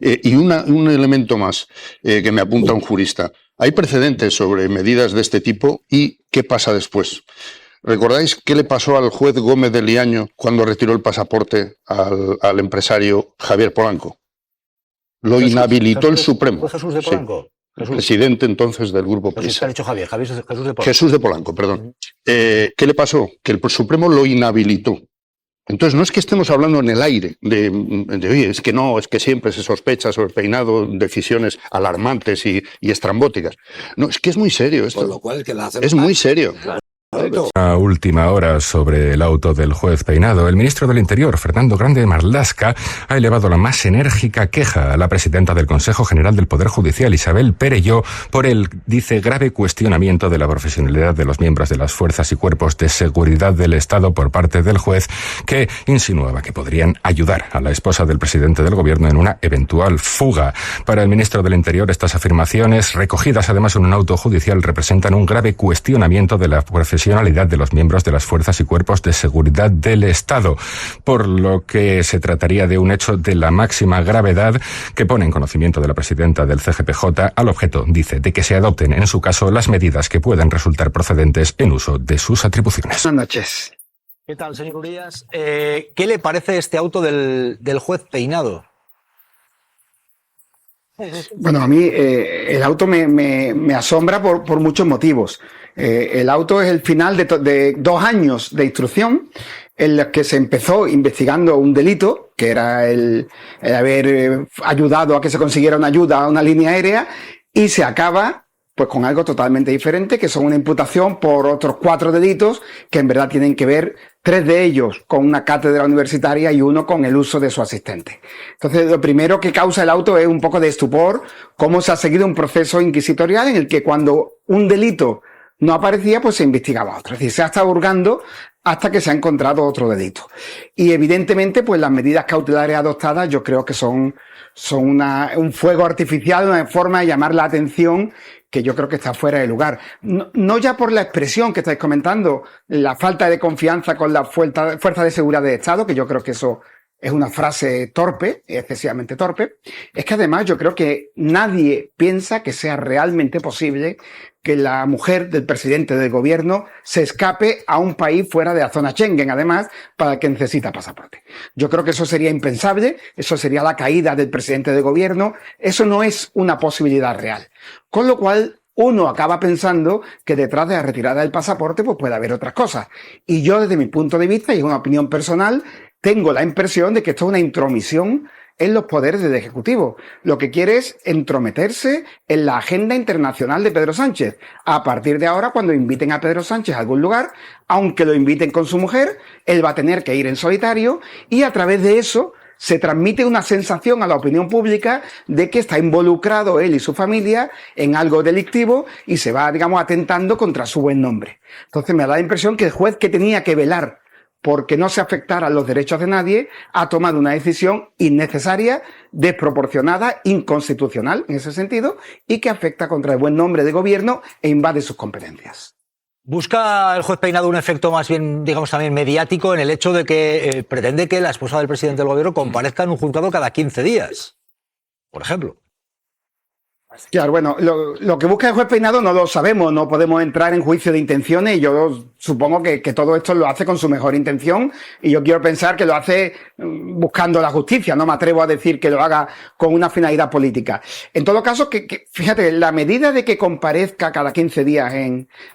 Un elemento más que me apunta un jurista. ¿Hay precedentes sobre medidas de este tipo y qué pasa después? ¿Recordáis qué le pasó al juez Gómez de Liaño cuando retiró el pasaporte al empresario Javier Polanco? Lo inhabilitó el Supremo. ¿Fue Jesús de Polanco? Sí, el presidente entonces del grupo Jesús, Prisa. ¿qué ha dicho Javier? Jesús de Polanco. Jesús de Polanco, perdón. ¿Qué le pasó? Que el Supremo lo inhabilitó. Entonces, no es que estemos hablando en el aire de oye, es que no, es que siempre se sospecha sobre el peinado decisiones alarmantes y estrambóticas. No, es que es muy serio esto. Con lo cual, que la hacen es muy serio. A última hora sobre el auto del juez Peinado, el ministro del Interior, Fernando Grande Marlaska, ha elevado la más enérgica queja a la presidenta del Consejo General del Poder Judicial, Isabel Perelló, por el, dice, grave cuestionamiento de la profesionalidad de los miembros de las fuerzas y cuerpos de seguridad del Estado por parte del juez, que insinuaba que podrían ayudar a la esposa del presidente del Gobierno en una eventual fuga. Para el ministro del Interior, estas afirmaciones, recogidas además en un auto judicial, representan un grave cuestionamiento de la profesionalidad de los miembros de las fuerzas y cuerpos de seguridad del Estado, por lo que se trataría de un hecho de la máxima gravedad que pone en conocimiento de la presidenta del CGPJ al objeto, dice, de que se adopten en su caso las medidas que puedan resultar procedentes en uso de sus atribuciones. Buenas noches. ¿Qué tal, señor Urías? ¿Qué le parece este auto del juez Peinado? Bueno, a mí el auto me asombra por muchos motivos. El auto es el final de 2 años de instrucción en los que se empezó investigando un delito, que era el haber ayudado a que se consiguiera una ayuda a una línea aérea, y se acaba pues con algo totalmente diferente, que son una imputación por otros 4 delitos que en verdad tienen que ver, 3 de ellos con una cátedra universitaria y 1 con el uso de su asistente. Entonces, lo primero que causa el auto es un poco de estupor, cómo se ha seguido un proceso inquisitorial en el que cuando un delito no aparecía, pues se investigaba otro. Es decir, se ha estado hurgando hasta que se ha encontrado otro delito. Y evidentemente, pues las medidas cautelares adoptadas yo creo que son un fuego artificial, una forma de llamar la atención que yo creo que está fuera de lugar. No ya por la expresión que estáis comentando, la falta de confianza con la fuerza de seguridad del Estado, que yo creo que eso es una frase torpe, excesivamente torpe. Es que además yo creo que nadie piensa que sea realmente posible que la mujer del presidente del gobierno se escape a un país fuera de la zona Schengen, además, para el que necesita pasaporte. Yo creo que eso sería impensable, eso sería la caída del presidente del gobierno, eso no es una posibilidad real. Con lo cual, uno acaba pensando que detrás de la retirada del pasaporte pues puede haber otras cosas. Y yo, desde mi punto de vista, y es una opinión personal, tengo la impresión de que esto es una intromisión en los poderes del Ejecutivo. Lo que quiere es entrometerse en la agenda internacional de Pedro Sánchez. A partir de ahora, cuando inviten a Pedro Sánchez a algún lugar, aunque lo inviten con su mujer, él va a tener que ir en solitario y a través de eso se transmite una sensación a la opinión pública de que está involucrado él y su familia en algo delictivo y se va, digamos, atentando contra su buen nombre. Entonces me da la impresión que el juez que tenía que velar porque no se afectaran los derechos de nadie, ha tomado una decisión innecesaria, desproporcionada, inconstitucional en ese sentido, y que afecta contra el buen nombre de gobierno e invade sus competencias. ¿Busca el juez Peinado un efecto más bien, digamos, también mediático en el hecho de que pretende que la esposa del presidente del gobierno comparezca en un juzgado cada 15 días? Por ejemplo. Claro, bueno, lo que busca el juez Peinado no lo sabemos, no podemos entrar en juicio de intenciones y yo supongo que todo esto lo hace con su mejor intención y yo quiero pensar que lo hace buscando la justicia, no me atrevo a decir que lo haga con una finalidad política. En todo caso, fíjate, la medida de que comparezca cada 15 días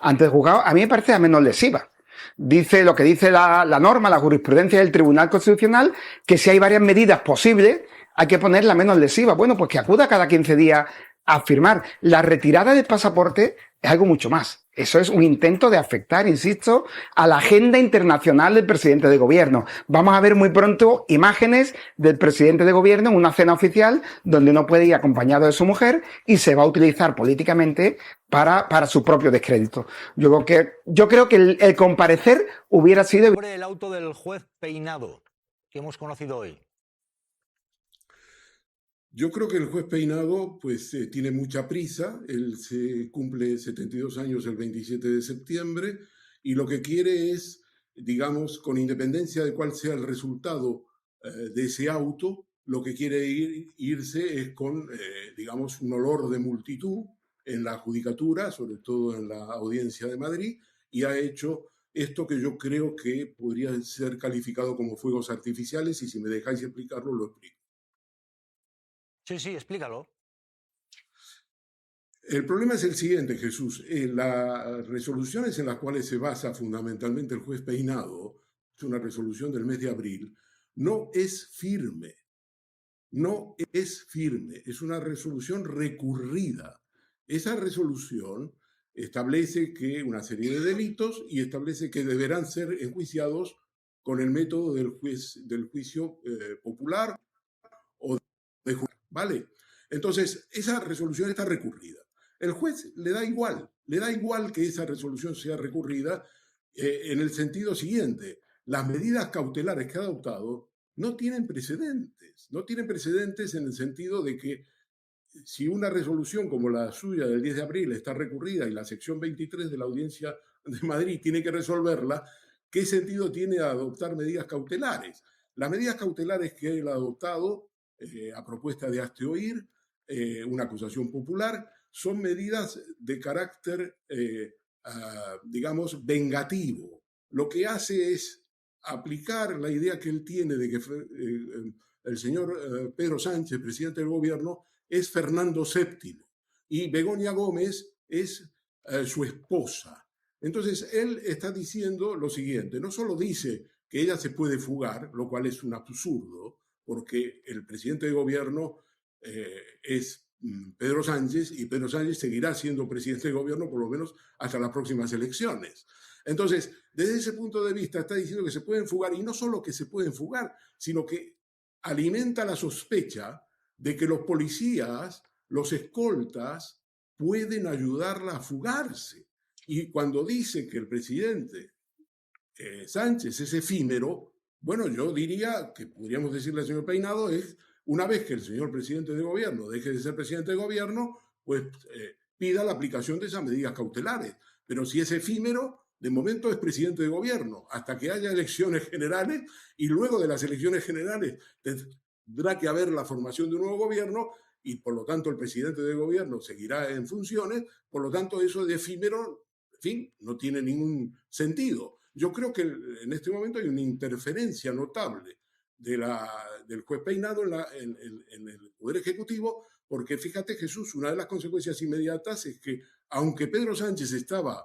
ante el juzgado, a mí me parece a menos lesiva. Dice lo que dice la norma, la jurisprudencia del Tribunal Constitucional, que si hay varias medidas posibles, hay que ponerla menos lesiva. Bueno, pues que acuda cada 15 días a firmar. La retirada del pasaporte es algo mucho más. Eso es un intento de afectar, insisto, a la agenda internacional del presidente de gobierno. Vamos a ver muy pronto imágenes del presidente de gobierno en una cena oficial donde no puede ir acompañado de su mujer y se va a utilizar políticamente para su propio descrédito. Yo creo que el comparecer hubiera sido... Sobre el auto del juez Peinado que hemos conocido hoy. Yo creo que el juez Peinado pues tiene mucha prisa, él se cumple 72 años el 27 de septiembre y lo que quiere es, digamos, con independencia de cuál sea el resultado de ese auto, lo que quiere irse es con, digamos, un olor de multitud en la judicatura, sobre todo en la Audiencia de Madrid, y ha hecho esto que yo creo que podría ser calificado como fuegos artificiales, y si me dejáis explicarlo, lo explico. Sí, explícalo. El problema es el siguiente, Jesús. Las resoluciones en las cuales se basa fundamentalmente el juez Peinado, es una resolución del mes de abril, no es firme. No es firme, es una resolución recurrida. Esa resolución establece que una serie de delitos y establece que deberán ser enjuiciados con el método del juicio popular o de juicio, ¿vale? Entonces, esa resolución está recurrida. El juez le da igual que esa resolución sea recurrida en el sentido siguiente: las medidas cautelares que ha adoptado no tienen precedentes en el sentido de que si una resolución como la suya del 10 de abril está recurrida y la sección 23 de la Audiencia de Madrid tiene que resolverla, ¿qué sentido tiene adoptar medidas cautelares? Las medidas cautelares que él ha adoptado a propuesta de hazte oír, una acusación popular, son medidas de carácter, digamos, vengativo. Lo que hace es aplicar la idea que él tiene de que el señor Pedro Sánchez, presidente del gobierno, es Fernando VII y Begoña Gómez es su esposa. Entonces, él está diciendo lo siguiente: no solo dice que ella se puede fugar, lo cual es un absurdo, porque el presidente de gobierno es Pedro Sánchez, y Pedro Sánchez seguirá siendo presidente de gobierno por lo menos hasta las próximas elecciones. Entonces, desde ese punto de vista está diciendo que se pueden fugar, y no solo que se pueden fugar, sino que alimenta la sospecha de que los policías, los escoltas, pueden ayudarla a fugarse. Y cuando dice que el presidente Sánchez es efímero, bueno, yo diría que podríamos decirle al señor Peinado es: una vez que el señor presidente de gobierno deje de ser presidente de gobierno, pues pida la aplicación de esas medidas cautelares. Pero si es efímero, de momento es presidente de gobierno, hasta que haya elecciones generales, y luego de las elecciones generales tendrá que haber la formación de un nuevo gobierno, y por lo tanto el presidente de gobierno seguirá en funciones. Por lo tanto, eso de efímero, en fin, no tiene ningún sentido. Yo creo que en este momento hay una interferencia notable del juez Peinado en el Poder Ejecutivo, porque fíjate, Jesús, una de las consecuencias inmediatas es que, aunque Pedro Sánchez estaba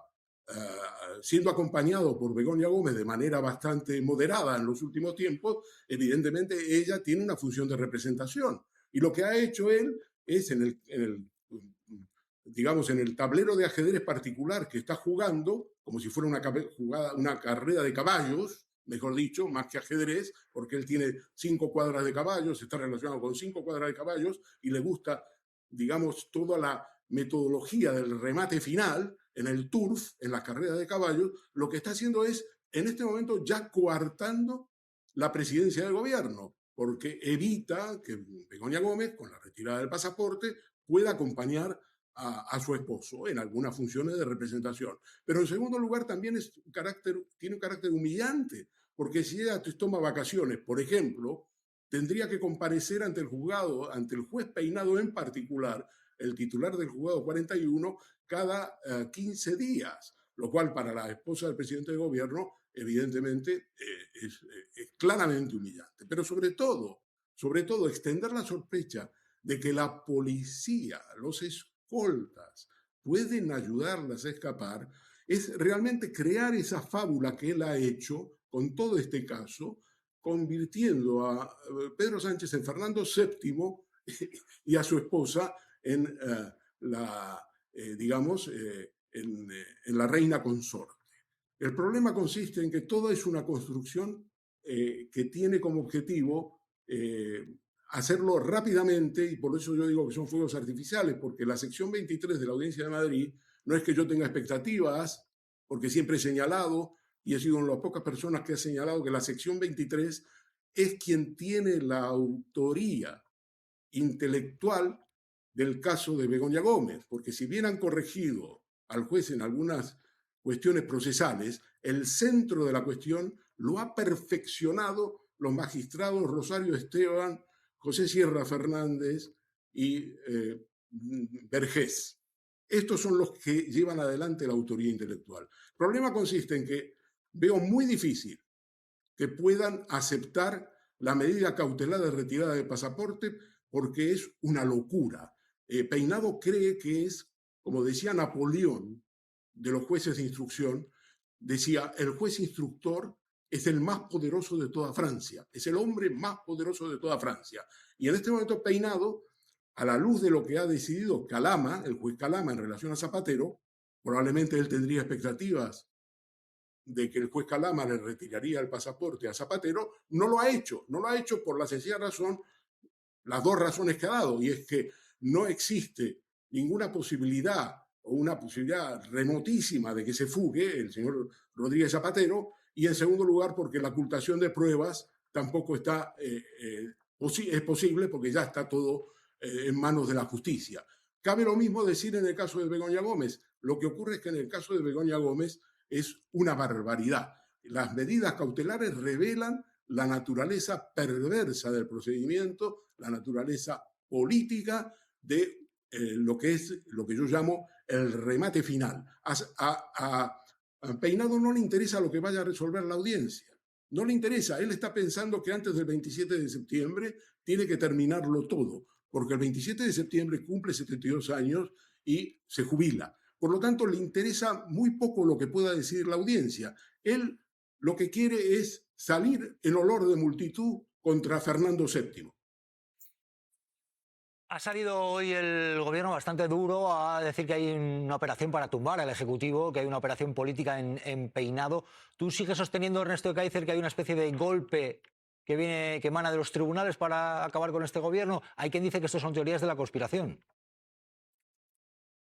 siendo acompañado por Begoña Gómez de manera bastante moderada en los últimos tiempos, evidentemente ella tiene una función de representación. Y lo que ha hecho él es, digamos, en el tablero de ajedrez particular que está jugando, como si fuera una carrera de caballos, mejor dicho, más que ajedrez, porque él tiene 5 cuadras de caballos, está relacionado con 5 cuadras de caballos y le gusta, digamos, toda la metodología del remate final en el turf, en la carrera de caballos. Lo que está haciendo es, en este momento, ya coartando la presidencia del gobierno, porque evita que Begoña Gómez, con la retirada del pasaporte, pueda acompañar a su esposo en algunas funciones de representación. Pero en segundo lugar también tiene un carácter humillante, porque si ella toma vacaciones, por ejemplo, tendría que comparecer ante el juzgado, ante el juez Peinado en particular, el titular del juzgado 41, cada 15 días, lo cual para la esposa del presidente de gobierno evidentemente es claramente humillante. Pero sobre todo, extender la sospecha de que la policía, los escoltas, pueden ayudarlas a escapar, es realmente crear esa fábula que él ha hecho con todo este caso, convirtiendo a Pedro Sánchez en Fernando VII y a su esposa en en la reina consorte. El problema consiste en que todo es una construcción que tiene como objetivo hacerlo rápidamente, y por eso yo digo que son fuegos artificiales, porque la sección 23 de la Audiencia de Madrid no es que yo tenga expectativas, porque siempre he señalado, y he sido una de las pocas personas que ha señalado, que la sección 23 es quien tiene la autoría intelectual del caso de Begoña Gómez, porque si bien han corregido al juez en algunas cuestiones procesales, el centro de la cuestión lo ha perfeccionado los magistrados Rosario Esteban, José Sierra Fernández y Vergés. Estos son los que llevan adelante la autoría intelectual. El problema consiste en que veo muy difícil que puedan aceptar la medida cautelar de retirada de pasaporte porque es una locura. Peinado cree que es, como decía Napoleón, de los jueces de instrucción, decía, el juez instructor es el más poderoso de toda Francia, es el hombre más poderoso de toda Francia. Y en este momento Peinado, a la luz de lo que ha decidido Calama, el juez Calama en relación a Zapatero, probablemente él tendría expectativas de que el juez Calama le retiraría el pasaporte a Zapatero, no lo ha hecho por la sencilla razón, las dos razones que ha dado, y es que no existe ninguna posibilidad o una posibilidad remotísima de que se fugue el señor Rodríguez Zapatero, y en segundo lugar porque la ocultación de pruebas tampoco está, es posible porque ya está todo en manos de la justicia. Cabe lo mismo decir en el caso de Begoña Gómez. Lo que ocurre es que en el caso de Begoña Gómez es una barbaridad. Las medidas cautelares revelan la naturaleza perversa del procedimiento, la naturaleza política de lo que yo llamo el remate final. A Peinado no le interesa lo que vaya a resolver la audiencia. No le interesa. Él está pensando que antes del 27 de septiembre tiene que terminarlo todo, porque el 27 de septiembre cumple 72 años y se jubila. Por lo tanto, le interesa muy poco lo que pueda decidir la audiencia. Él lo que quiere es salir en olor de multitud contra Fernando VII. Ha salido hoy el gobierno bastante duro a decir que hay una operación para tumbar al Ejecutivo, que hay una operación política en Peinado. ¿Tú sigues sosteniendo, Ernesto de Kaiser, que hay una especie de golpe que emana de los tribunales para acabar con este gobierno? Hay quien dice que esto son teorías de la conspiración.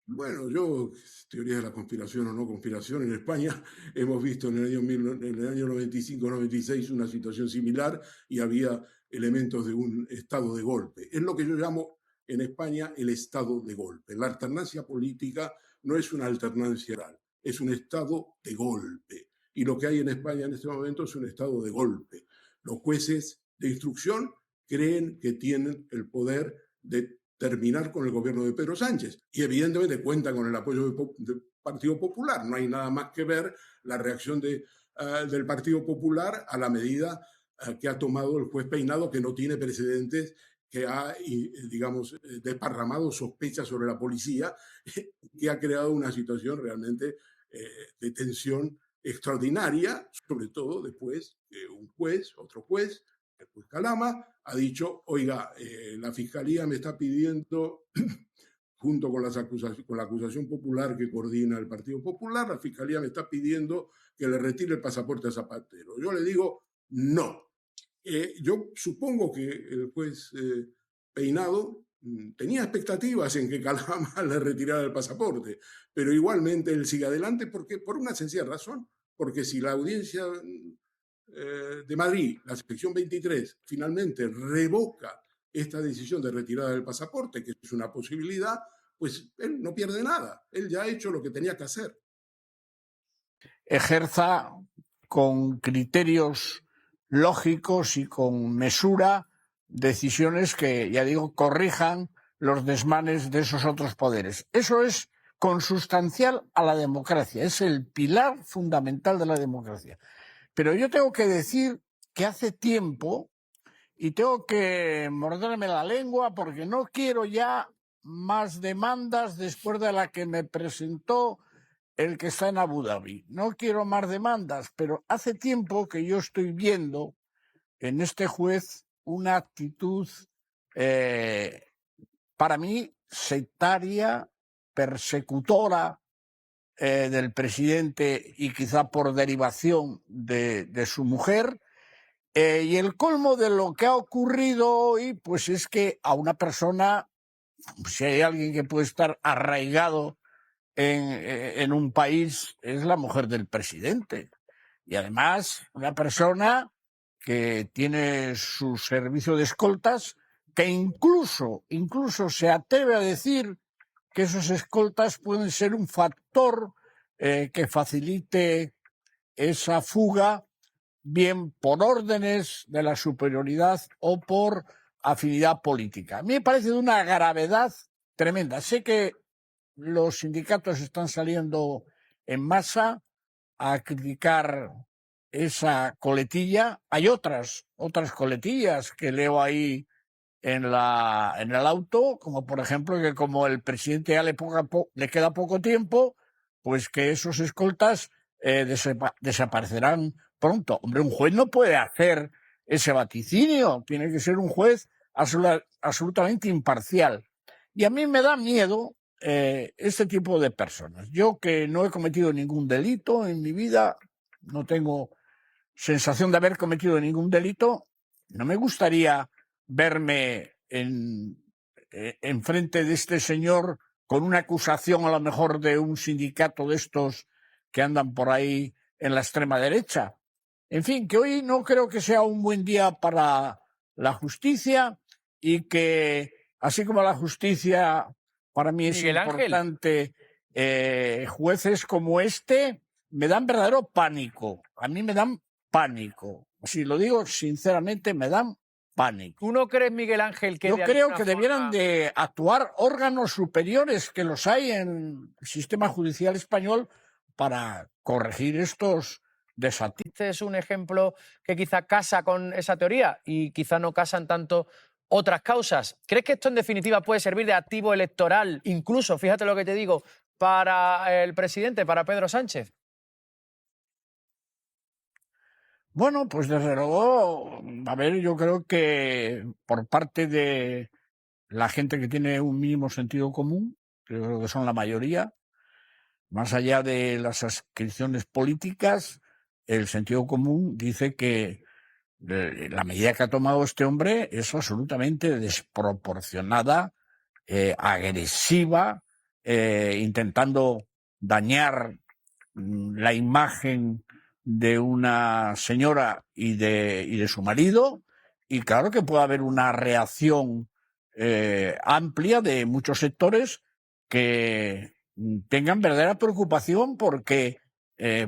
Bueno, yo, teoría de la conspiración o no conspiración, en España hemos visto en el año 95-96 una situación similar y había elementos de un estado de golpe. Es lo que yo llamo en España el estado de golpe. La alternancia política no es una alternancia real, es un estado de golpe. Y lo que hay en España en este momento es un estado de golpe. Los jueces de instrucción creen que tienen el poder de terminar con el gobierno de Pedro Sánchez. Y evidentemente cuentan con el apoyo del Partido Popular. No hay nada más que ver la reacción del Partido Popular a la medida que ha tomado el juez Peinado, que no tiene precedentes, que ha, digamos, desparramado sospechas sobre la policía, que ha creado una situación realmente de tensión extraordinaria, sobre todo después que un juez, otro juez, el juez Calama, ha dicho, oiga, la Fiscalía me está pidiendo, junto con la acusación popular que coordina el Partido Popular, la Fiscalía me está pidiendo que le retire el pasaporte a Zapatero. Yo le digo, no. Yo supongo que el juez Peinado tenía expectativas en que Calama le retirara el pasaporte, pero igualmente él sigue adelante por una sencilla razón, porque si la audiencia de Madrid, la sección 23, finalmente revoca esta decisión de retirada del pasaporte, que es una posibilidad, pues él no pierde nada. Él ya ha hecho lo que tenía que hacer. Ejerza con criterios lógicos y con mesura decisiones que, ya digo, corrijan los desmanes de esos otros poderes. Eso es consustancial a la democracia, es el pilar fundamental de la democracia. Pero yo tengo que decir que hace tiempo, y tengo que morderme la lengua porque no quiero ya más demandas después de la que me presentó el que está en Abu Dhabi. No quiero más demandas, pero hace tiempo que yo estoy viendo en este juez una actitud, para mí, sectaria, persecutora del presidente y quizá por derivación de su mujer. Y el colmo de lo que ha ocurrido hoy, pues es que a una persona, si hay alguien que puede estar arraigado en un país, es la mujer del presidente. Y además, una persona que tiene su servicio de escoltas, que incluso se atreve a decir que esos escoltas pueden ser un factor que facilite esa fuga, bien por órdenes de la superioridad o por afinidad política. A mí me parece de una gravedad tremenda. Sé que los sindicatos están saliendo en masa a criticar esa coletilla. Hay otras coletillas que leo ahí en el auto, como por ejemplo que como el presidente ya le queda poco tiempo, pues que esos escoltas desaparecerán pronto. Hombre, un juez no puede hacer ese vaticinio, tiene que ser un juez absolutamente imparcial. Y a mí me da miedo este tipo de personas. Yo, que no he cometido ningún delito en mi vida, no tengo sensación de haber cometido ningún delito, no me gustaría verme en frente de este señor con una acusación a lo mejor de un sindicato de estos que andan por ahí en la extrema derecha. En fin, que hoy no creo que sea un buen día para la justicia y que, así como la justicia para mí es Miguel importante, jueces como este me dan verdadero pánico. A mí me dan pánico. Si lo digo sinceramente, me dan pánico. ¿Tú no crees, Miguel Ángel, que yo de creo alguna que debieran forma de actuar órganos superiores, que los hay en el sistema judicial español, para corregir estos desatinos? este es un ejemplo que quizá casa con esa teoría y quizá no casan tanto otras causas? ¿Crees que esto en definitiva puede servir de activo electoral, incluso, fíjate lo que te digo, para el presidente, para Pedro Sánchez? Bueno, pues desde luego, a ver, yo creo que por parte de la gente que tiene un mínimo sentido común, que yo creo que son la mayoría, más allá de las adscripciones políticas, el sentido común dice que la medida que ha tomado este hombre es absolutamente desproporcionada, agresiva, intentando dañar la imagen de una señora y de su marido, y claro que puede haber una reacción amplia de muchos sectores que tengan verdadera preocupación porque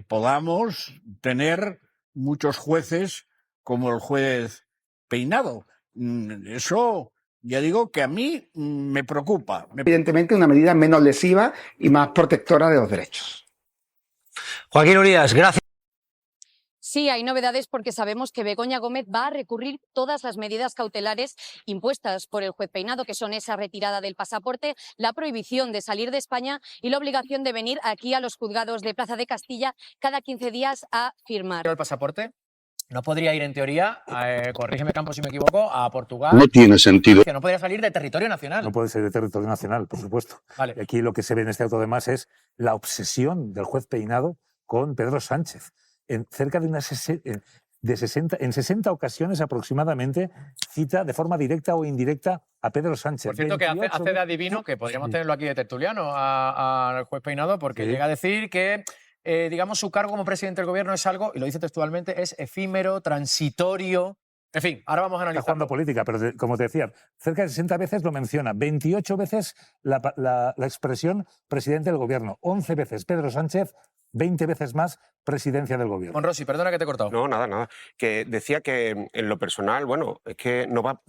podamos tener muchos jueces como el juez Peinado. Eso, ya digo, que a mí me preocupa. Evidentemente una medida menos lesiva y más protectora de los derechos. Joaquín Urías, gracias. Sí, hay novedades porque sabemos que Begoña Gómez va a recurrir todas las medidas cautelares impuestas por el juez Peinado, que son esa retirada del pasaporte, la prohibición de salir de España y la obligación de venir aquí a los juzgados de Plaza de Castilla cada 15 días a firmar. ¿El pasaporte no podría ir, en teoría, corrígeme Campos si me equivoco, a Portugal? No tiene sentido. Que no podría salir de territorio nacional. No puede ser de territorio nacional, por supuesto. Vale. Aquí lo que se ve en este auto, además, es la obsesión del juez Peinado con Pedro Sánchez. En cerca de en 60 ocasiones aproximadamente cita de forma directa o indirecta a Pedro Sánchez. Por cierto, que hace de adivino, que podríamos tenerlo aquí de tertuliano al juez Peinado, porque llega a decir que digamos, su cargo como presidente del gobierno es algo, y lo dice textualmente, es efímero, transitorio. En fin, ahora vamos a analizar. Está jugando política, pero como te decía, cerca de 60 veces lo menciona, 28 veces la expresión presidente del gobierno, 11 veces Pedro Sánchez, 20 veces más presidencia del gobierno. Monrosi, perdona que te he cortado. No, nada. Que decía que en lo personal, bueno, es que no va...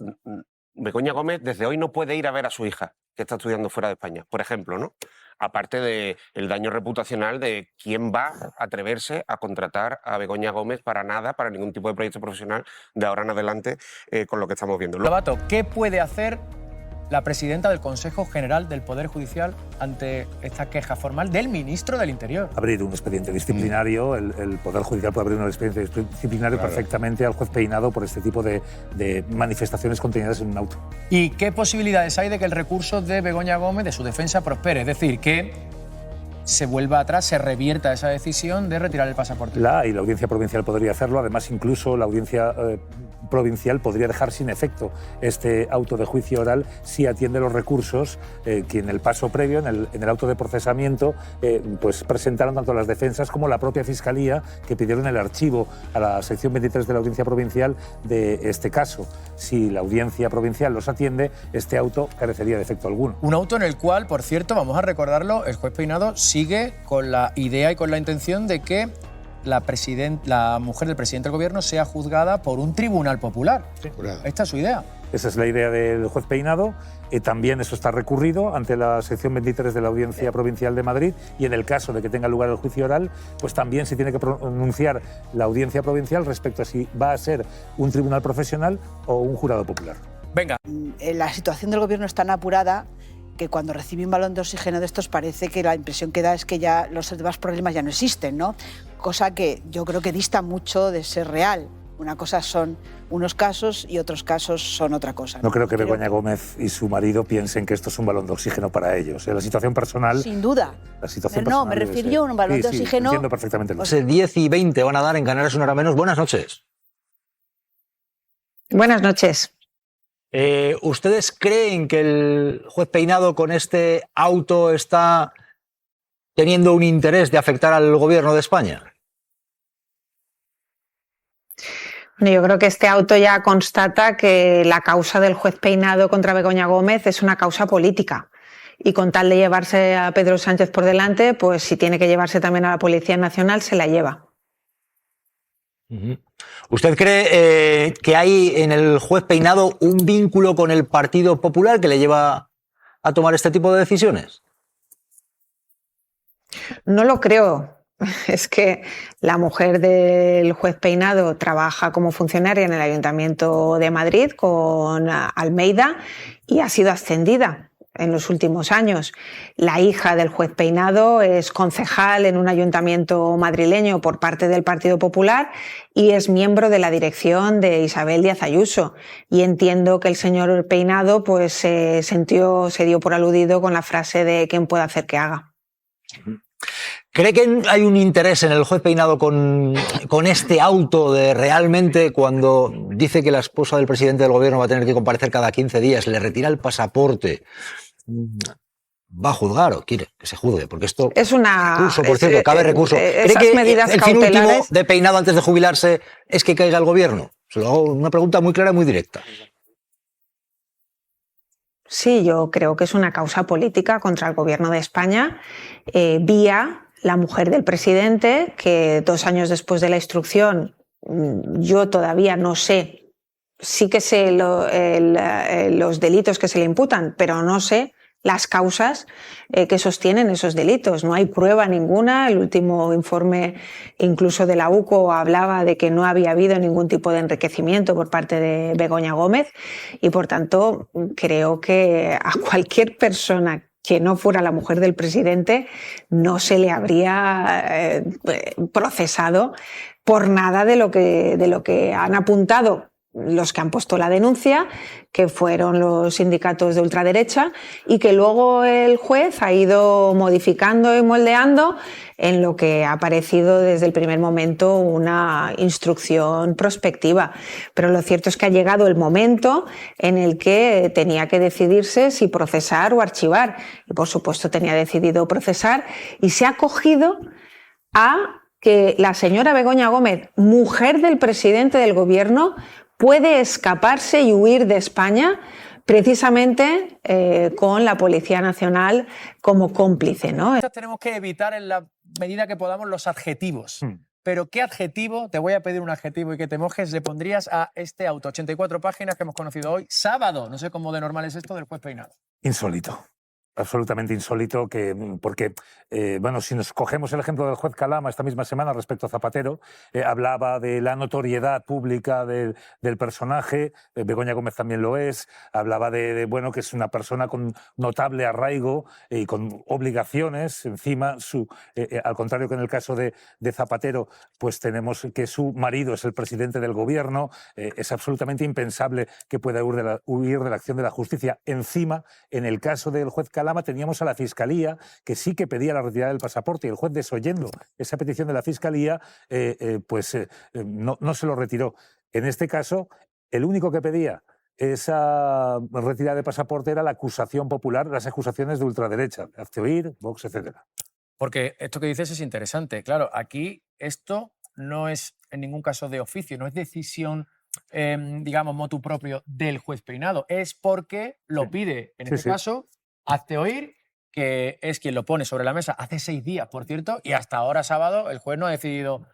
Begoña Gómez desde hoy no puede ir a ver a su hija, que está estudiando fuera de España, por ejemplo, ¿no? Aparte del daño reputacional de quién va a atreverse a contratar a Begoña Gómez para nada, para ningún tipo de proyecto profesional de ahora en adelante con lo que estamos viendo. Lobato, ¿qué puede hacer la presidenta del Consejo General del Poder Judicial ante esta queja formal del ministro del Interior? Abrir un expediente disciplinario, el Poder Judicial puede abrir un expediente disciplinario perfectamente al juez Peinado por este tipo de manifestaciones contenidas en un auto. ¿Y qué posibilidades hay de que el recurso de Begoña Gómez, de su defensa, prospere? Es decir, que se vuelva atrás, se revierta esa decisión de retirar el pasaporte. Y la Audiencia Provincial podría hacerlo. Además, incluso la Audiencia Provincial podría dejar sin efecto este auto de juicio oral si atiende los recursos que en el paso previo, en el auto de procesamiento, pues presentaron tanto las defensas como la propia Fiscalía, que pidieron el archivo a la sección 23 de la Audiencia Provincial de este caso. Si la Audiencia Provincial los atiende, este auto carecería de efecto alguno. Un auto en el cual, por cierto, vamos a recordarlo, el juez Peinado sigue con la idea y con la intención de que la mujer del presidente del gobierno sea juzgada por un tribunal popular. Sí. Esta es su idea. Esa es la idea del juez Peinado. También eso está recurrido ante la sección 23 de la Audiencia Provincial de Madrid, y en el caso de que tenga lugar el juicio oral, pues también se tiene que pronunciar la Audiencia Provincial respecto a si va a ser un tribunal profesional o un jurado popular. Venga. La situación del gobierno es tan apurada que cuando recibe un balón de oxígeno de estos parece que la impresión que da es que ya los demás problemas ya no existen, ¿no? Cosa que yo creo que dista mucho de ser real. Una cosa son unos casos y otros casos son otra cosa. No creo que Begoña Gómez y su marido piensen que esto es un balón de oxígeno para ellos. La situación personal... Sin duda. La situación No, personal me refiero yo a un balón de oxígeno... Entiendo perfectamente. 10:20 van a dar en Canarias, una hora menos. Buenas noches. Buenas noches. ¿Ustedes creen que el juez Peinado con este auto está teniendo un interés de afectar al gobierno de España? Yo creo que este auto ya constata que la causa del juez Peinado contra Begoña Gómez es una causa política. Y con tal de llevarse a Pedro Sánchez por delante, pues si tiene que llevarse también a la Policía Nacional, se la lleva. ¿Usted cree que hay en el juez Peinado un vínculo con el Partido Popular que le lleva a tomar este tipo de decisiones? No lo creo. Es que la mujer del juez Peinado trabaja como funcionaria en el Ayuntamiento de Madrid con Almeida y ha sido ascendida en los últimos años. La hija del juez Peinado es concejal en un ayuntamiento madrileño por parte del Partido Popular y es miembro de la dirección de Isabel Díaz Ayuso. Y entiendo que el señor Peinado pues se dio por aludido con la frase de ¿quién puede hacer que haga? ¿Cree que hay un interés en el juez Peinado con este auto de realmente cuando dice que la esposa del presidente del gobierno va a tener que comparecer cada 15 días, le retira el pasaporte? ¿Va a juzgar o quiere que se juzgue? Porque esto es una recurso, por cierto, cabe recurso. ¿Cree que medidas el fin cautelares... último de Peinado antes de jubilarse es que caiga el gobierno? Se lo hago una pregunta muy clara y muy directa. Sí, yo creo que es una causa política contra el gobierno de España vía la mujer del presidente, que 2 años después de la instrucción, yo todavía no sé, sí que sé los delitos que se le imputan, pero no sé las causas que sostienen esos delitos. No hay prueba ninguna. El último informe, incluso de la UCO, hablaba de que no había habido ningún tipo de enriquecimiento por parte de Begoña Gómez y, por tanto, creo que a cualquier persona que no fuera la mujer del presidente no se le habría procesado por nada de lo que han apuntado los que han puesto la denuncia, que fueron los sindicatos de ultraderecha, y que luego el juez ha ido modificando y moldeando en lo que ha parecido desde el primer momento una instrucción prospectiva. Pero lo cierto es que ha llegado el momento en el que tenía que decidirse si procesar o archivar. Y por supuesto tenía decidido procesar y se ha acogido a que la señora Begoña Gómez, mujer del presidente del gobierno, puede escaparse y huir de España precisamente con la Policía Nacional como cómplice, ¿no? Tenemos que evitar en la medida que podamos los adjetivos. Pero ¿qué adjetivo, te voy a pedir un adjetivo y que te mojes, le pondrías a este auto? 84 páginas que hemos conocido hoy, sábado, no sé cómo de normal es esto, del juez Peinado. Insólito. Absolutamente insólito, porque bueno, si nos cogemos el ejemplo del juez Calama esta misma semana respecto a Zapatero, hablaba de la notoriedad pública del personaje, Begoña Gómez también lo es, hablaba de bueno, que es una persona con notable arraigo y con obligaciones encima, al contrario que en el caso de Zapatero, pues tenemos que su marido es el presidente del gobierno, es absolutamente impensable que pueda huir de la acción de la justicia. Encima, en el caso del juez Calama teníamos a la Fiscalía que sí que pedía la retirada del pasaporte y el juez, desoyendo esa petición de la Fiscalía, no se lo retiró. En este caso, el único que pedía esa retirada de pasaporte era la acusación popular, las acusaciones de ultraderecha, Hazte Oír, Vox, etc. Porque esto que dices es interesante. Claro, aquí esto no es en ningún caso de oficio, no es decisión, digamos, motu propio del juez Peinado, es porque lo pide, en este caso, Hazte Oír, que es quien lo pone sobre la mesa hace 6 días, por cierto, y hasta ahora sábado el juez no ha decidido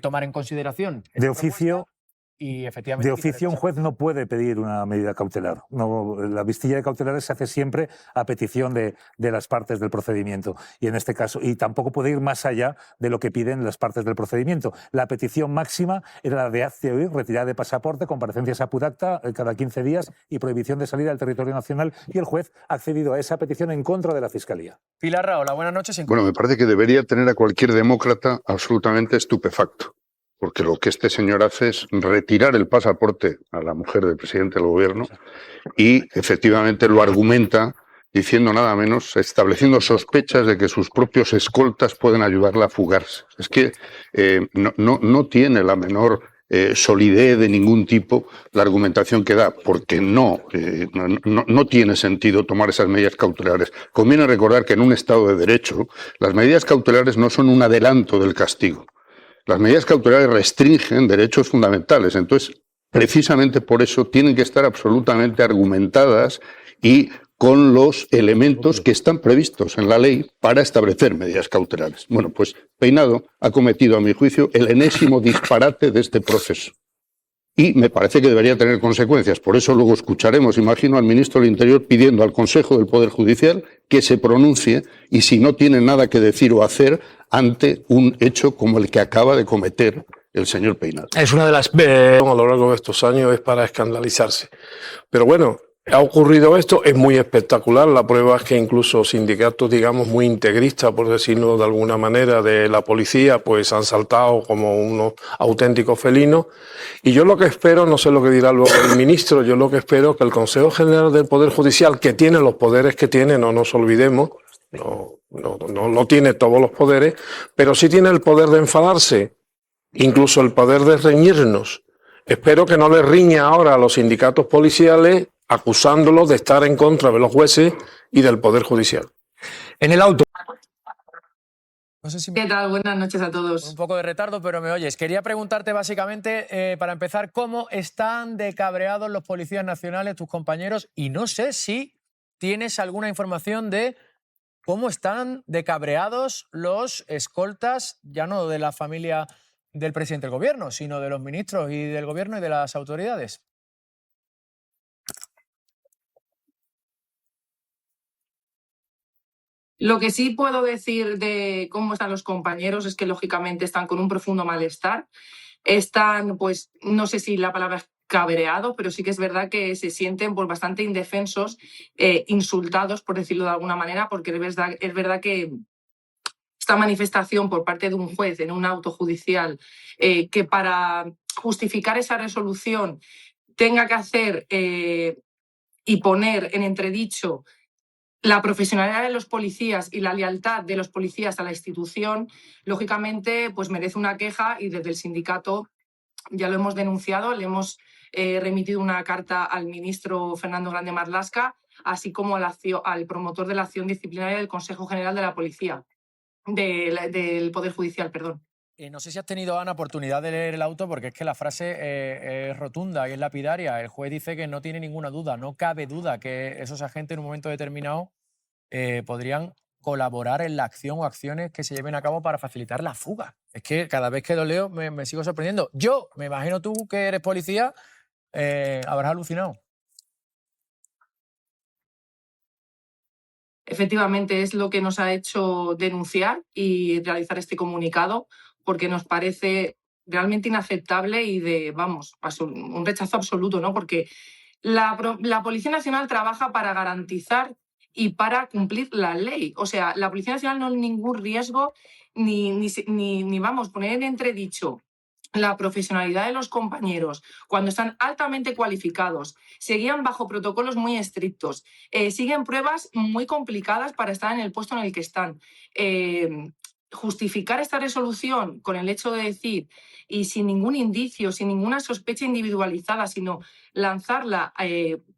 tomar en consideración. De oficio, y efectivamente... De oficio, un juez no puede pedir una medida cautelar. No, la vistilla de cautelares se hace siempre a petición de las partes del procedimiento. Y en este caso, y tampoco puede ir más allá de lo que piden las partes del procedimiento. La petición máxima era la de hazte oír, retirada de pasaporte, comparecencias a puracta cada 15 días y prohibición de salida del territorio nacional. Y el juez ha accedido a esa petición en contra de la Fiscalía. Pilar Rahola, buenas noches. Bueno, me parece que debería tener a cualquier demócrata absolutamente estupefacto. Porque lo que este señor hace es retirar el pasaporte a la mujer del presidente del gobierno y efectivamente lo argumenta diciendo nada menos, estableciendo sospechas de que sus propios escoltas pueden ayudarla a fugarse. Es que no tiene la menor solidez de ningún tipo la argumentación que da, porque no tiene sentido tomar esas medidas cautelares. Conviene recordar que en un Estado de Derecho las medidas cautelares no son un adelanto del castigo. Las medidas cautelares restringen derechos fundamentales, entonces precisamente por eso tienen que estar absolutamente argumentadas y con los elementos que están previstos en la ley para establecer medidas cautelares. Bueno, pues Peinado ha cometido, a mi juicio, el enésimo disparate de este proceso. Y me parece que debería tener consecuencias. Por eso luego escucharemos, imagino, al ministro del Interior pidiendo al Consejo del Poder Judicial que se pronuncie y si no tiene nada que decir o hacer ante un hecho como el que acaba de cometer el señor Peinado. Es una de las a lo largo de estos años es para escandalizarse. Pero bueno, ha ocurrido esto, es muy espectacular. La prueba es que incluso sindicatos, digamos, muy integristas, por decirlo de alguna manera, de la policía, pues han saltado como unos auténticos felinos. Y yo lo que espero, no sé lo que dirá luego el ministro, yo lo que espero es que el Consejo General del Poder Judicial, que tiene los poderes que tiene, no nos olvidemos, no tiene todos los poderes, pero sí tiene el poder de enfadarse, incluso el poder de reñirnos. Espero que no le riña ahora a los sindicatos policiales acusándolos de estar en contra de los jueces y del Poder Judicial. En el auto. No sé si ¿Qué tal? Buenas noches a todos. Un poco de retardo, pero me oyes. Quería preguntarte básicamente, para empezar, cómo están de cabreados los policías nacionales, tus compañeros, y no sé si tienes alguna información de cómo están de cabreados los escoltas, ya no de la familia del presidente del gobierno, sino de los ministros y del gobierno y de las autoridades. Lo que sí puedo decir de cómo están los compañeros es que lógicamente están con un profundo malestar. Están, pues, no sé si la palabra es cabreados, pero sí que es verdad que se sienten pues, bastante indefensos, insultados, por decirlo de alguna manera, porque es verdad que esta manifestación por parte de un juez en un auto judicial que para justificar esa resolución tenga que hacer y poner en entredicho la profesionalidad de los policías y la lealtad de los policías a la institución, lógicamente, pues merece una queja y desde el sindicato ya lo hemos denunciado, le hemos remitido una carta al ministro Fernando Grande Marlaska, así como al promotor de la acción disciplinaria del Consejo General de la Policía, del Poder Judicial, perdón. No sé si has tenido, Ana, oportunidad de leer el auto, porque es que la frase es rotunda y es lapidaria. El juez dice que no tiene ninguna duda, no cabe duda que esos agentes en un momento determinado podrían colaborar en la acción o acciones que se lleven a cabo para facilitar la fuga. Es que cada vez que lo leo me sigo sorprendiendo. Yo, me imagino tú que eres policía, habrás alucinado. Efectivamente, es lo que nos ha hecho denunciar y realizar este comunicado, porque nos parece realmente inaceptable y un rechazo absoluto, ¿no? Porque la Policía Nacional trabaja para garantizar y para cumplir la ley. O sea, la Policía Nacional no hay ningún riesgo ni vamos, poner en entredicho la profesionalidad de los compañeros cuando están altamente cualificados, se guían bajo protocolos muy estrictos, siguen pruebas muy complicadas para estar en el puesto en el que están. Justificar esta resolución con el hecho de decir, y sin ningún indicio, sin ninguna sospecha individualizada, sino lanzarla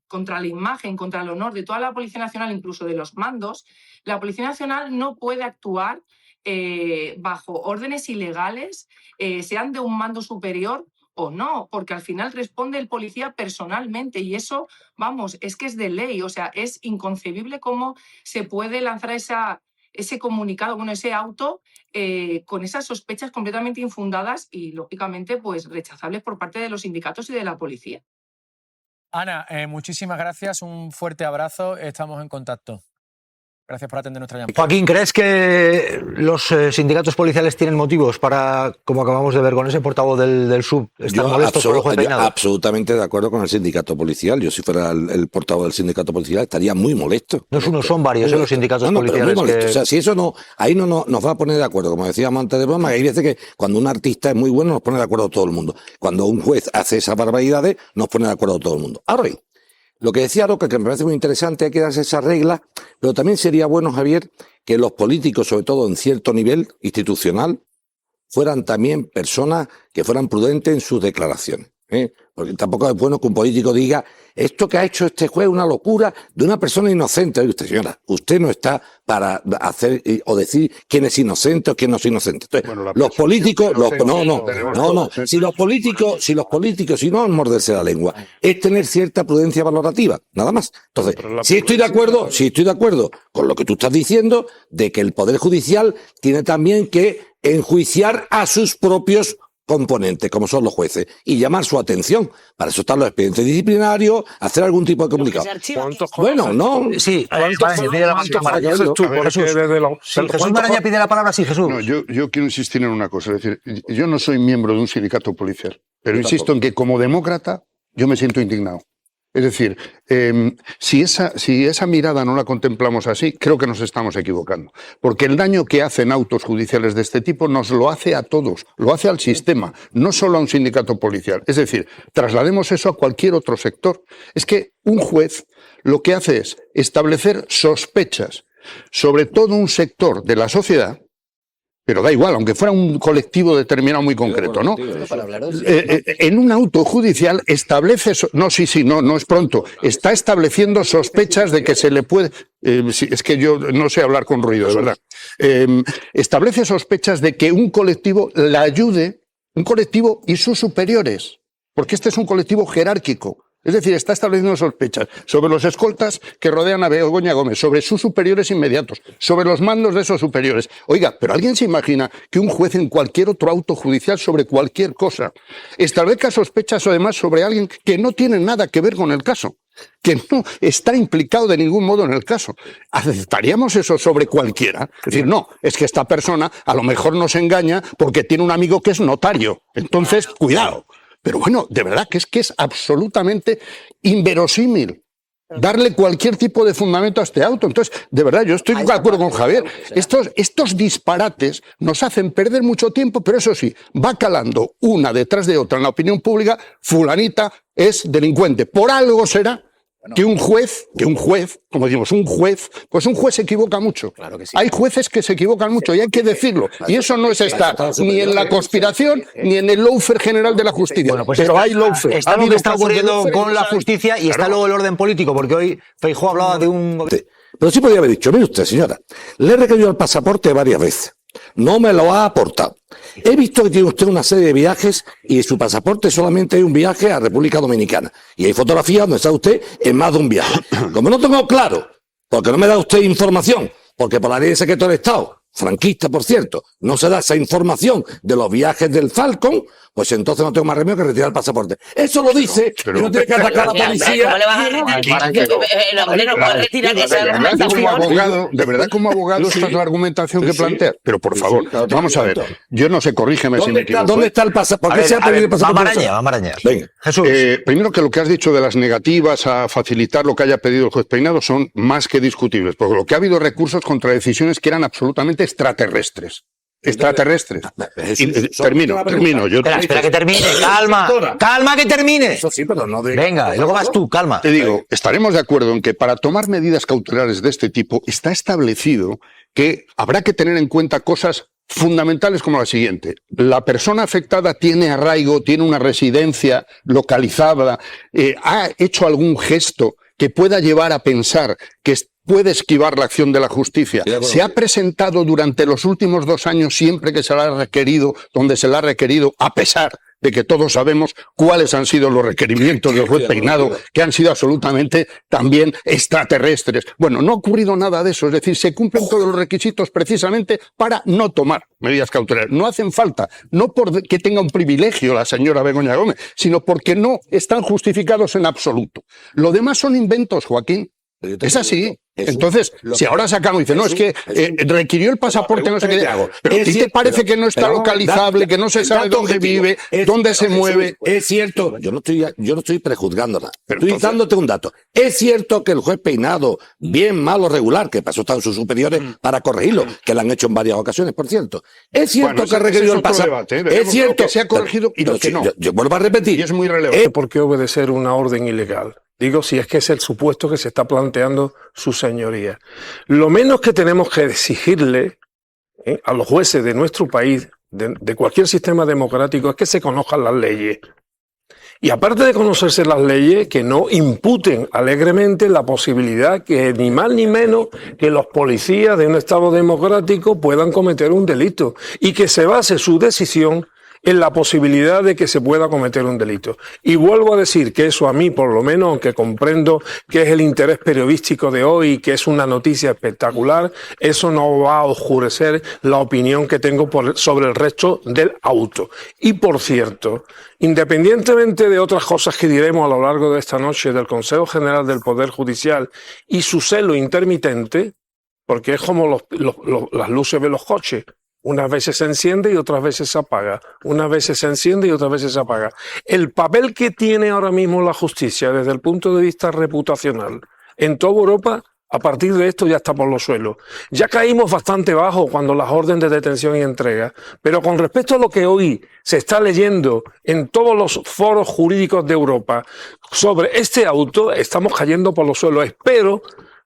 contra la imagen, contra el honor de toda la Policía Nacional, incluso de los mandos, la Policía Nacional no puede actuar bajo órdenes ilegales, sean de un mando superior o no, porque al final responde el policía personalmente y eso, vamos, es que es de ley, o sea, es inconcebible cómo se puede lanzar ese comunicado, bueno, ese auto con esas sospechas completamente infundadas y, lógicamente, pues rechazables por parte de los sindicatos y de la policía. Ana, muchísimas gracias, un fuerte abrazo, estamos en contacto. Gracias por atender nuestra llamada. Joaquín, ¿crees que los sindicatos policiales tienen motivos para, como acabamos de ver con ese portavoz del SUB, estar molestos por el juez Peinado? Absolutamente de acuerdo con el sindicato policial. Yo, si fuera el portavoz del sindicato policial, estaría muy molesto. No es uno, son varios los sindicatos policiales. Muy molesto. O sea, si eso no, ahí no nos va a poner de acuerdo. Como decíamos antes de broma, hay veces que cuando un artista es muy bueno nos pone de acuerdo todo el mundo. Cuando un juez hace esas barbaridades nos pone de acuerdo todo el mundo. Ahora bien, lo que decía Roca, que me parece muy interesante, hay que darse esas reglas, pero también sería bueno, Javier, que los políticos, sobre todo en cierto nivel institucional, fueran también personas que fueran prudentes en sus declaraciones. Porque tampoco es bueno que un político diga esto que ha hecho este juez es una locura de una persona inocente. Oye, usted, señora, usted no está para hacer o decir quién es inocente o quién no es inocente. Entonces, bueno, los políticos, si los políticos, si no es morderse la lengua, es tener cierta prudencia valorativa, nada más. Entonces, sí estoy de acuerdo con lo que tú estás diciendo, de que el Poder Judicial tiene también que enjuiciar a sus propios componentes, como son los jueces, y llamar su atención. Para eso están los expedientes disciplinarios, hacer algún tipo de comunicado. Bueno, no. Sí, Jesús Maraña pide la palabra, sí, Jesús. No, yo quiero insistir en una cosa. Es decir, yo no soy miembro de un sindicato policial, pero insisto en que como demócrata yo me siento indignado. Es decir, si esa mirada no la contemplamos así, creo que nos estamos equivocando. Porque el daño que hacen autos judiciales de este tipo nos lo hace a todos, lo hace al sistema, no solo a un sindicato policial. Es decir, traslademos eso a cualquier otro sector. Es que un juez lo que hace es establecer sospechas sobre todo un sector de la sociedad, pero da igual, aunque fuera un colectivo determinado muy concreto, ¿no? En un auto judicial establece, no es pronto, está estableciendo sospechas de que se le puede, es que yo no sé hablar con ruido, de verdad, establece sospechas de que un colectivo la ayude, un colectivo y sus superiores, porque este es un colectivo jerárquico. Es decir, está estableciendo sospechas sobre los escoltas que rodean a Begoña Gómez, sobre sus superiores inmediatos, sobre los mandos de esos superiores. Oiga, pero ¿alguien se imagina que un juez en cualquier otro auto judicial sobre cualquier cosa establezca sospechas además sobre alguien que no tiene nada que ver con el caso, que no está implicado de ningún modo en el caso? ¿Aceptaríamos eso sobre cualquiera? Es decir, no, es que esta persona a lo mejor nos engaña porque tiene un amigo que es notario. Entonces, cuidado. Pero bueno, de verdad que es absolutamente inverosímil darle cualquier tipo de fundamento a este auto. Entonces, de verdad, yo estoy de acuerdo con Javier. Estos disparates nos hacen perder mucho tiempo, pero eso sí, va calando una detrás de otra en la opinión pública. Fulanita es delincuente. Por algo será que un juez, como decimos, pues un juez se equivoca mucho. Claro que sí. Hay jueces que se equivocan mucho y hay que decirlo. Y eso no es estar ni en la conspiración ni en el lawfare general de la justicia. Bueno, pues pero hay lawfare. Está lo que está ocurriendo con la justicia y está luego el orden político, porque hoy Feijóo hablaba de un... Pero sí podría haber dicho, mire usted, señora, le he requerido el pasaporte varias veces. No me lo ha aportado. He visto que tiene usted una serie de viajes y su pasaporte solamente hay un viaje a República Dominicana. Y hay fotografías donde está usted en más de un viaje. Como no tengo claro, porque no me da usted información, porque por la ley de secreto del Estado, franquista por cierto, no se da esa información de los viajes del Falcon, pues entonces no tengo más remedio que retirar el pasaporte. Eso lo dice, que no tiene que atacar a la policía. De verdad, como abogado, esta es la argumentación que plantea. Pero por favor, vamos a ver. Yo no sé, corrígeme si me equivoco. ¿Dónde está el pasaporte? ¿Por qué se ha pedido el pasaporte? Va a Maraña. Venga. Jesús. Primero, que lo que has dicho de las negativas a facilitar lo que haya pedido el juez Peinado son más que discutibles, porque lo que ha habido recursos contra decisiones que eran absolutamente extraterrestres. Termino. Espera que termine, calma que termine. Eso sí, pero no de... Venga, y luego vas tú, calma. Te digo, estaremos de acuerdo en que para tomar medidas cautelares de este tipo está establecido que habrá que tener en cuenta cosas fundamentales como la siguiente. La persona afectada tiene arraigo, tiene una residencia localizada, ha hecho algún gesto que pueda llevar a pensar que puede esquivar la acción de la justicia. Se ha presentado durante los últimos 2 años siempre que se la ha requerido, donde se la ha requerido, a pesar de que todos sabemos cuáles han sido los requerimientos del juez Peinado, que han sido absolutamente también extraterrestres. Bueno, no ha ocurrido nada de eso, es decir, se cumplen todos los requisitos precisamente para no tomar medidas cautelares. No hacen falta, no porque tenga un privilegio la señora Begoña Gómez, sino porque no están justificados en absoluto. Lo demás son inventos, Joaquín. Es así. Entonces, si ahora sacamos y dice, no, es que requirió el pasaporte, no sé qué. Pero ¿a ti te parece que no está localizable, que no se sabe dónde vive, dónde se mueve? Es cierto, yo no estoy prejuzgándola. Estoy dándote un dato. Es cierto que el juez Peinado, bien, malo, regular, que pasó están sus superiores para corregirlo, que lo han hecho en varias ocasiones, por cierto. Es cierto que requirió el pasaporte. Es cierto que se ha corregido y lo que no. Yo vuelvo a repetir. Y es muy relevante. ¿Por qué obedecer una orden ilegal? Digo, si es que es el supuesto que se está planteando su señoría. Lo menos que tenemos que exigirle a los jueces de nuestro país, de cualquier sistema democrático, es que se conozcan las leyes. Y aparte de conocerse las leyes, que no imputen alegremente la posibilidad que ni más ni menos que los policías de un Estado democrático puedan cometer un delito y que se base su decisión en la posibilidad de que se pueda cometer un delito. Y vuelvo a decir que eso a mí, por lo menos, aunque comprendo que es el interés periodístico de hoy y que es una noticia espectacular, eso no va a oscurecer la opinión que tengo sobre el resto del auto. Y por cierto, independientemente de otras cosas que diremos a lo largo de esta noche del Consejo General del Poder Judicial y su celo intermitente, porque es como las luces de los coches, unas veces se enciende y otras veces se apaga. Unas veces se enciende y otras veces se apaga. El papel que tiene ahora mismo la justicia desde el punto de vista reputacional en toda Europa, a partir de esto ya está por los suelos. Ya caímos bastante bajo cuando las órdenes de detención y entrega, pero con respecto a lo que hoy se está leyendo en todos los foros jurídicos de Europa sobre este auto, estamos cayendo por los suelos. Espero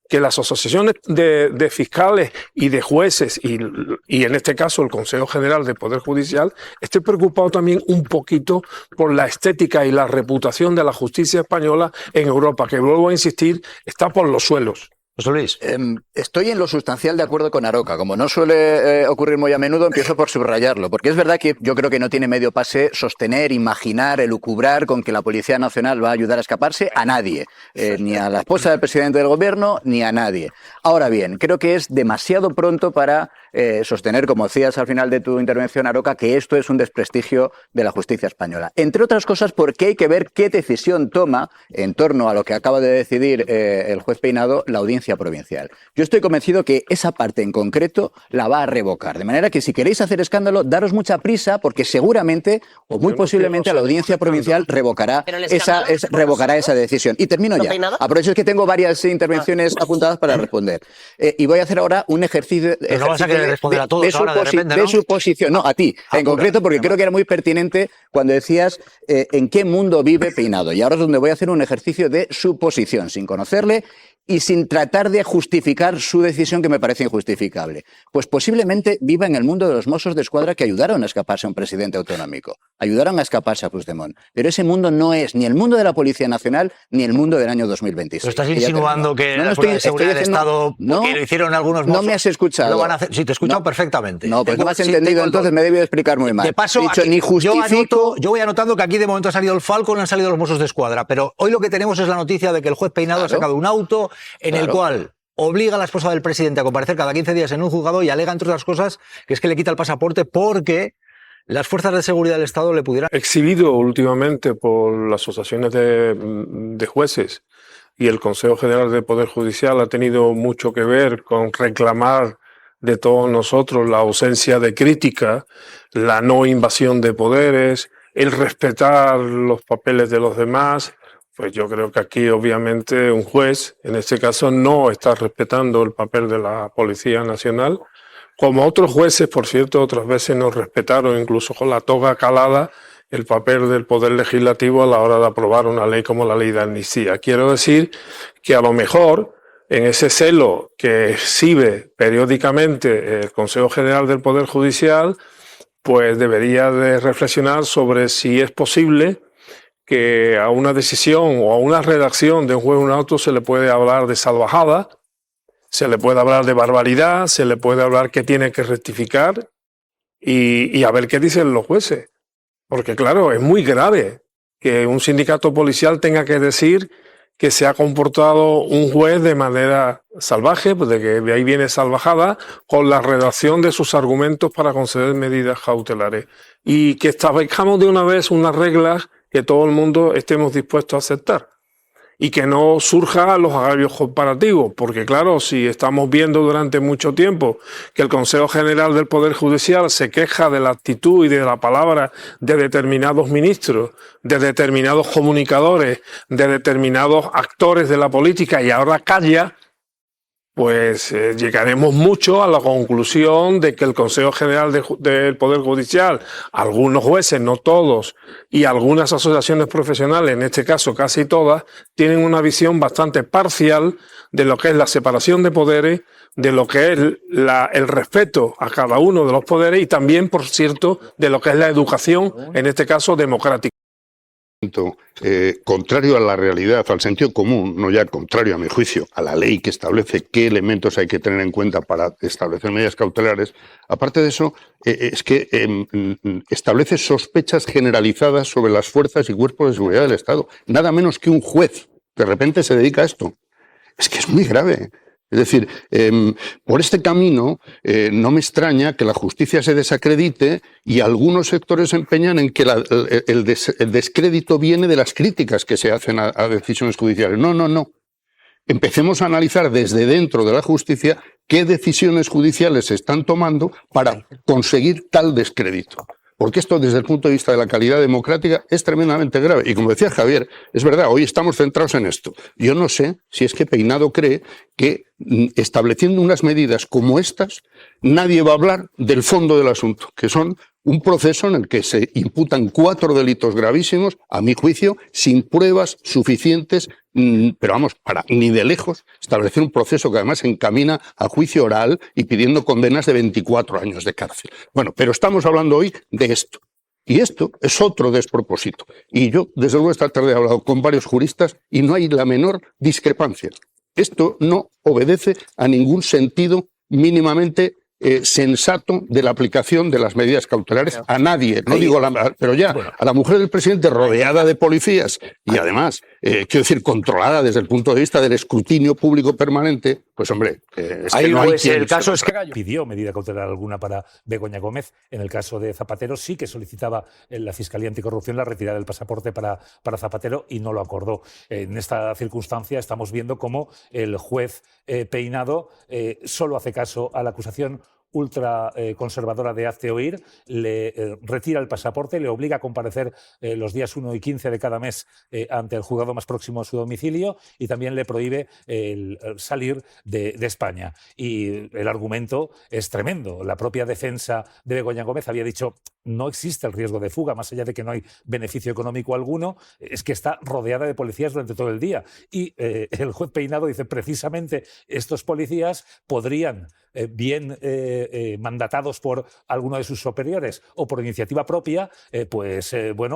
que las asociaciones de fiscales y de jueces y en este caso el Consejo General del Poder Judicial esté preocupado también un poquito por la estética y la reputación de la justicia española en Europa, que vuelvo a insistir, está por los suelos. José Luis. Estoy en lo sustancial de acuerdo con Aroca. Como no suele ocurrir muy a menudo, empiezo por subrayarlo, porque es verdad que yo creo que no tiene medio pase sostener, imaginar, elucubrar con que la Policía Nacional va a ayudar a escaparse a nadie, ni a la esposa del presidente del gobierno, ni a nadie. Ahora bien, creo que es demasiado pronto para sostener, como decías al final de tu intervención, Aroca, que esto es un desprestigio de la justicia española. Entre otras cosas, porque hay que ver qué decisión toma en torno a lo que acaba de decidir el juez Peinado la Audiencia Provincial. Yo estoy convencido que esa parte en concreto la va a revocar. De manera que si queréis hacer escándalo, daros mucha prisa, porque seguramente o muy posiblemente la Audiencia Provincial revocará esa decisión. Y termino ya. Aprovecho que tengo varias intervenciones apuntadas para responder. Y voy a hacer ahora un ejercicio de suposición. No, a ti, en concreto, porque creo que era muy pertinente cuando decías en qué mundo vive Peinado. Y ahora es donde voy a hacer un ejercicio de suposición, sin conocerle y sin tratar de justificar su decisión, que me parece injustificable. Pues posiblemente viva en el mundo de los Mossos de Escuadra, que ayudaron a escaparse a un presidente autonómico. Ayudaron a escaparse a Puigdemont. Pero ese mundo no es ni el mundo de la Policía Nacional ni el mundo del año 2026. ¿Pero estás insinuando que la seguridad del Estado, que lo hicieron algunos Mossos, no me has escuchado. Lo van a hacer? Sí, te he escuchado perfectamente. No, pues no me has entendido, entonces me he debido explicar muy mal. De paso, dicho, aquí, ni justifico... yo voy anotando que aquí de momento ha salido el Falcon, han salido los Mossos de Escuadra, pero hoy lo que tenemos es la noticia de que el juez Peinado ha sacado un auto en el cual obliga a la esposa del presidente a comparecer cada 15 días en un juzgado y alega, entre otras cosas, que es que le quita el pasaporte porque las fuerzas de seguridad del Estado le pudieran... Exhibido últimamente por las asociaciones de jueces y el Consejo General del Poder Judicial ha tenido mucho que ver con reclamar de todos nosotros la ausencia de crítica, la no invasión de poderes, el respetar los papeles de los demás. Pues yo creo que aquí obviamente un juez, en este caso, no está respetando el papel de la Policía Nacional, como otros jueces, por cierto, otras veces no respetaron, incluso con la toga calada, el papel del Poder Legislativo a la hora de aprobar una ley como la ley de amnistía. Quiero decir que a lo mejor en ese celo que exhibe periódicamente el Consejo General del Poder Judicial, pues debería de reflexionar sobre si es posible que a una decisión o a una redacción de un juez de un auto se le puede hablar de salvajada, se le puede hablar de barbaridad, se le puede hablar que tiene que rectificar y a ver qué dicen los jueces. Porque claro, es muy grave que un sindicato policial tenga que decir que se ha comportado un juez de manera salvaje, pues de ahí viene salvajada, con la redacción de sus argumentos para conceder medidas cautelares. Y que establezcamos de una vez unas reglas que todo el mundo estemos dispuestos a aceptar. Y que no surjan los agravios comparativos, porque claro, si estamos viendo durante mucho tiempo que el Consejo General del Poder Judicial se queja de la actitud y de la palabra de determinados ministros, de determinados comunicadores, de determinados actores de la política y ahora calla, pues llegaremos mucho a la conclusión de que el Consejo General del Poder Judicial, algunos jueces, no todos, y algunas asociaciones profesionales, en este caso casi todas, tienen una visión bastante parcial de lo que es la separación de poderes, de lo que es el respeto a cada uno de los poderes y también, por cierto, de lo que es la educación, en este caso democrática. Contrario a la realidad, al sentido común, no ya contrario a mi juicio, a la ley que establece qué elementos hay que tener en cuenta para establecer medidas cautelares, aparte de eso, es que establece sospechas generalizadas sobre las fuerzas y cuerpos de seguridad del Estado. Nada menos que un juez de repente se dedica a esto. Es que es muy grave. Es decir, por este camino no me extraña que la justicia se desacredite y algunos sectores se empeñan en que el descrédito viene de las críticas que se hacen a decisiones judiciales. No, no, no. Empecemos a analizar desde dentro de la justicia qué decisiones judiciales se están tomando para conseguir tal descrédito. Porque esto, desde el punto de vista de la calidad democrática, es tremendamente grave. Y como decía Javier, es verdad, hoy estamos centrados en esto. Yo no sé si es que Peinado cree que estableciendo unas medidas como estas, nadie va a hablar del fondo del asunto, que son un proceso en el que se imputan 4 delitos gravísimos, a mi juicio, sin pruebas suficientes, pero vamos, para ni de lejos establecer un proceso que además encamina a juicio oral y pidiendo condenas de 24 años de cárcel. Bueno, pero estamos hablando hoy de esto. Y esto es otro despropósito. Y yo, desde luego, esta tarde he hablado con varios juristas y no hay la menor discrepancia. Esto no obedece a ningún sentido mínimamente sensato de la aplicación de las medidas cautelares a nadie, no digo pero ya a la mujer del presidente rodeada de policías y además, quiero decir, controlada desde el punto de vista del escrutinio público permanente, pues hombre, es que no hay quien el caso es que pidió medida cautelar alguna para Begoña Gómez. En el caso de Zapatero sí que solicitaba en la Fiscalía Anticorrupción la retirada del pasaporte para Zapatero y no lo acordó. En esta circunstancia estamos viendo cómo el juez Peinado solo hace caso a la acusación ultra conservadora de Hazte Oír, le retira el pasaporte, le obliga a comparecer los días 1 y 15 de cada mes ante el juzgado más próximo a su domicilio y también le prohíbe salir de España. Y el argumento es tremendo. La propia defensa de Begoña Gómez había dicho no existe el riesgo de fuga, más allá de que no hay beneficio económico alguno, es que está rodeada de policías durante todo el día. Y el juez Peinado dice precisamente estos policías podrían bien mandatados por alguno de sus superiores o por iniciativa propia,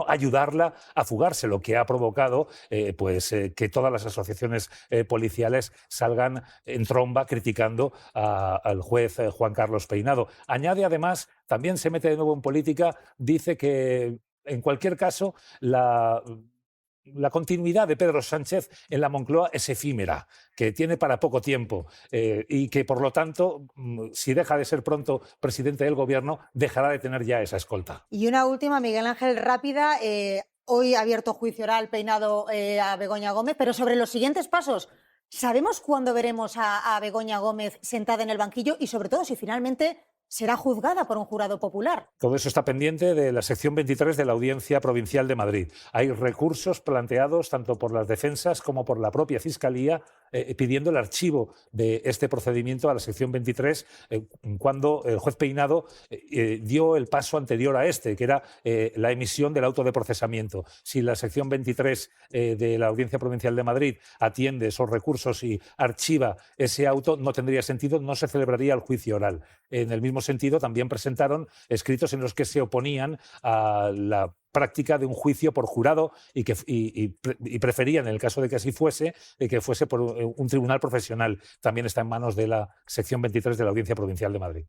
ayudarla a fugarse, lo que ha provocado que todas las asociaciones policiales salgan en tromba criticando al juez Juan Carlos Peinado. Añade además, también se mete de nuevo en política, dice que en cualquier caso la continuidad de Pedro Sánchez en la Moncloa es efímera, que tiene para poco tiempo y que, por lo tanto, si deja de ser pronto presidente del Gobierno, dejará de tener ya esa escolta. Y una última, Miguel Ángel, rápida. Hoy ha abierto juicio oral Peinado a Begoña Gómez, pero sobre los siguientes pasos, ¿sabemos cuándo veremos a Begoña Gómez sentada en el banquillo y, sobre todo, si finalmente será juzgada por un jurado popular? Todo eso está pendiente de la sección 23 de la Audiencia Provincial de Madrid. Hay recursos planteados tanto por las defensas como por la propia Fiscalía pidiendo el archivo de este procedimiento a la sección 23 cuando el juez Peinado dio el paso anterior a este, que era la emisión del auto de procesamiento. Si la sección 23 de la Audiencia Provincial de Madrid atiende esos recursos y archiva ese auto, no tendría sentido, no se celebraría el juicio oral. En el mismo sentido, también presentaron escritos en los que se oponían a la práctica de un juicio por jurado y preferían, en el caso de que así fuese, que fuese por un tribunal profesional. También está en manos de la sección 23 de la Audiencia Provincial de Madrid.